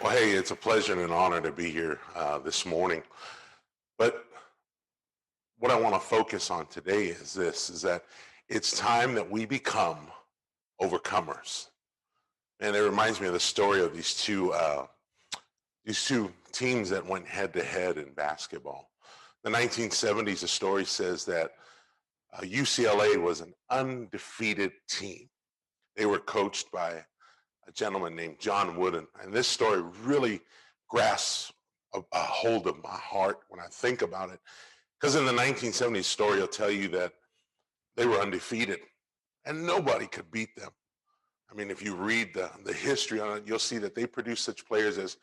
Well, hey, it's a pleasure and an honor to be here this morning. But what I want to focus on today is is that it's time that we become overcomers. And it reminds me of the story of these two teams that went head to head in basketball. The 1970s, the story says that UCLA was an undefeated team. They were coached by a gentleman named John Wooden. And this story really grasps a hold of my heart when I think about it. Because in the 1970s story, will tell you that they were undefeated and nobody could beat them. I mean, if you read the history on it, you'll see that they produced such players as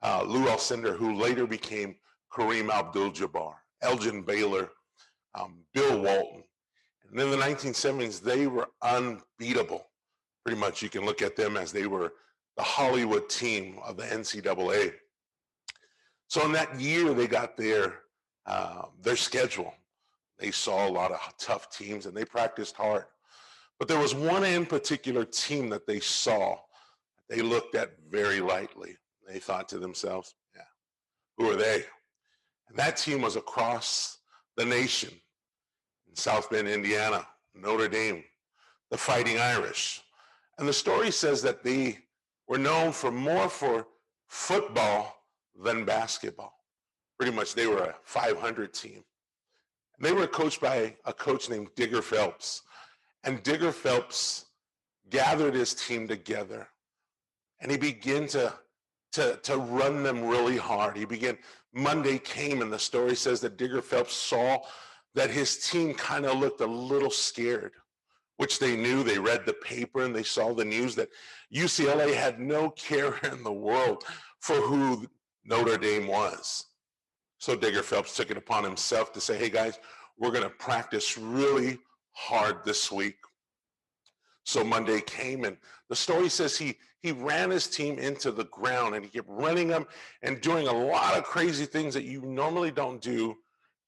Lou Alcindor, who later became Kareem Abdul-Jabbar, Elgin Baylor, Bill Walton. And in the 1970s, they were unbeatable. Pretty much you can look at them as they were the Hollywood team of the NCAA. So in that year, they got their schedule. They saw a lot of tough teams and they practiced hard. But there was one in particular team that they saw, they looked at very lightly. They thought to themselves, yeah, who are they? And that team was across the nation in South Bend, Indiana, Notre Dame, the Fighting Irish. And the story says that they were known for more for football than basketball. Pretty much they were a 500 team. And they were coached by a coach named Digger Phelps. And Digger Phelps gathered his team together and he began to run them really hard. Monday came and the story says that Digger Phelps saw that his team kind of looked a little scared, which they knew. They read the paper and they saw the news that UCLA had no care in the world for who Notre Dame was. So Digger Phelps took it upon himself to say, hey guys, we're going to practice really hard this week. So Monday came and the story says he ran his team into the ground and he kept running them and doing a lot of crazy things that you normally don't do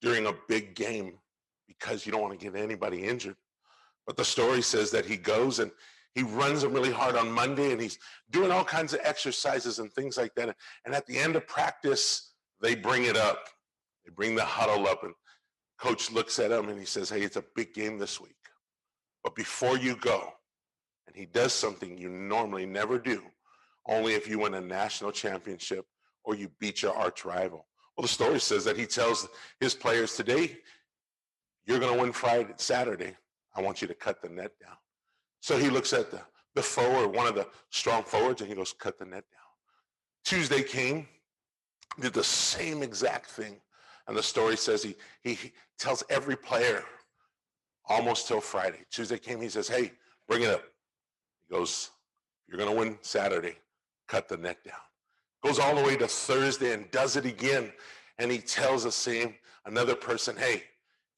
during a big game because you don't want to get anybody injured. But the story says that he goes and he runs them really hard on Monday and he's doing all kinds of exercises and things like that. And at the end of practice, they bring it up. They bring the huddle up and coach looks at him and he says, hey, it's a big game this week. But before you go, and he does something you normally never do, only if you win a national championship or you beat your arch rival. Well, the story says that he tells his players today, you're going to win Saturday. I want you to cut the net down. So he looks at the forward, one of the strong forwards, and he goes, cut the net down. Tuesday came, did the same exact thing. And the story says he tells every player almost till Friday. Tuesday came, he says, hey, bring it up. He goes, you're going to win Saturday. Cut the net down. Goes all the way to Thursday and does it again. And he tells another person, hey,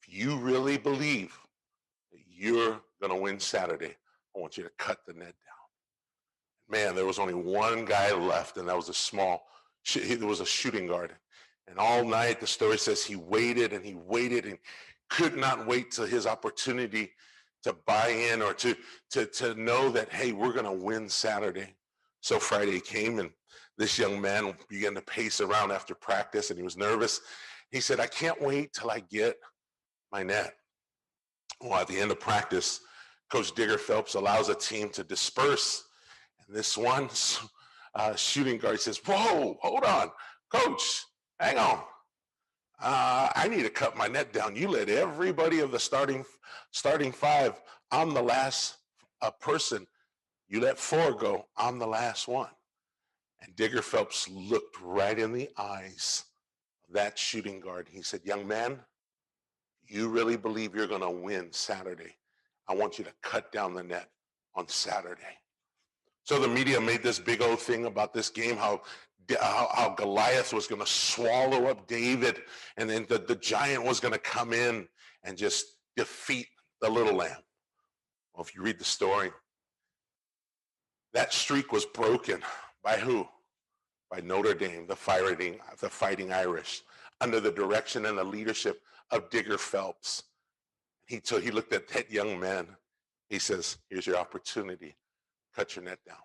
if you really believe that you're going to win Saturday, I want you to cut the net down. Man, there was only one guy left, and that was there was a shooting guard. And all night, the story says he waited and could not wait till his opportunity to buy in or to know that, hey, we're going to win Saturday. So Friday came and this young man began to pace around after practice and he was nervous. He said, I can't wait till I get my net. Well, at the end of practice, Coach Digger Phelps allows a team to disperse. And this one shooting guard says, whoa, hold on, coach, hang on. I need to cut my net down. You let everybody of the starting five. I'm the last person. You let four go. I'm the last one. And Digger Phelps looked right in the eyes of that shooting guard. He said, young man, you really believe you're going to win Saturday? I want you to cut down the net on Saturday. So the media made this big old thing about this game, how Goliath was going to swallow up David, and then the giant was going to come in and just defeat the little lamb. Well, if you read the story, that streak was broken by who? By Notre Dame, the Fighting Irish, under the direction and the leadership of Digger Phelps. He looked at that young man. He says, here's your opportunity. Cut your net down.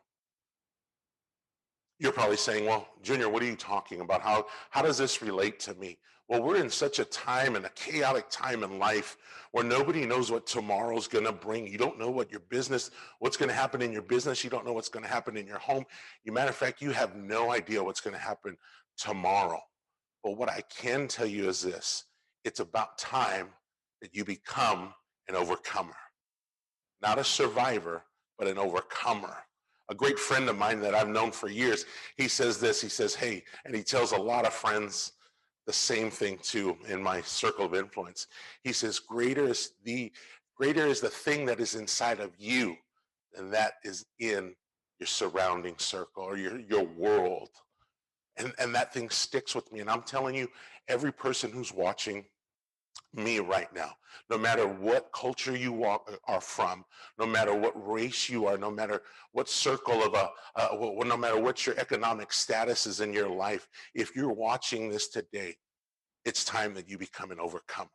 You're probably saying, well, Junior, what are you talking about? How does this relate to me? Well, we're in such a time and a chaotic time in life where nobody knows what tomorrow's going to bring. You don't know what's going to happen in your business. You don't know what's going to happen in your home. Matter of fact, you have no idea what's going to happen tomorrow. But what I can tell you is this: it's about time that you become an overcomer, not a survivor, but an overcomer. A great friend of mine that I've known for years, he says this, he says, hey, and he tells a lot of friends the same thing too in my circle of influence. He says, greater is the thing that is inside of you than that is in your surrounding circle or your world. And that thing sticks with me. And I'm telling you, every person who's watching me right now, no matter what culture you are from, no matter what race you are, no matter what circle of no matter what your economic status is in your life, if you're watching this today, it's time that you become an overcomer.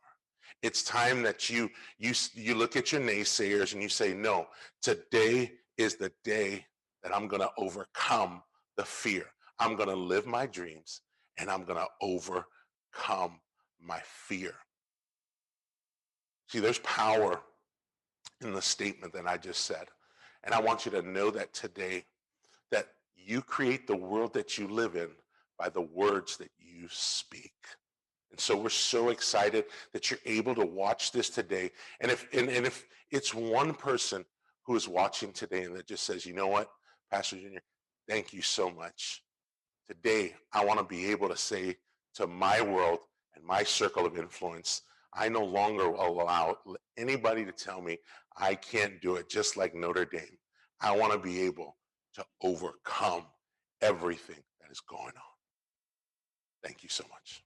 It's time that you look at your naysayers and you say, no, today is the day that I'm going to overcome the fear. I'm going to live my dreams and I'm going to overcome my fear. See, there's power in the statement that I just said. And I want you to know that today, that you create the world that you live in by the words that you speak. And so we're so excited that you're able to watch this today. And if it's one person who is watching today and that just says, you know what, Pastor Junior, thank you so much. Today, I want to be able to say to my world and my circle of influence, I no longer allow anybody to tell me I can't do it, just like Notre Dame. I want to be able to overcome everything that is going on. Thank you so much.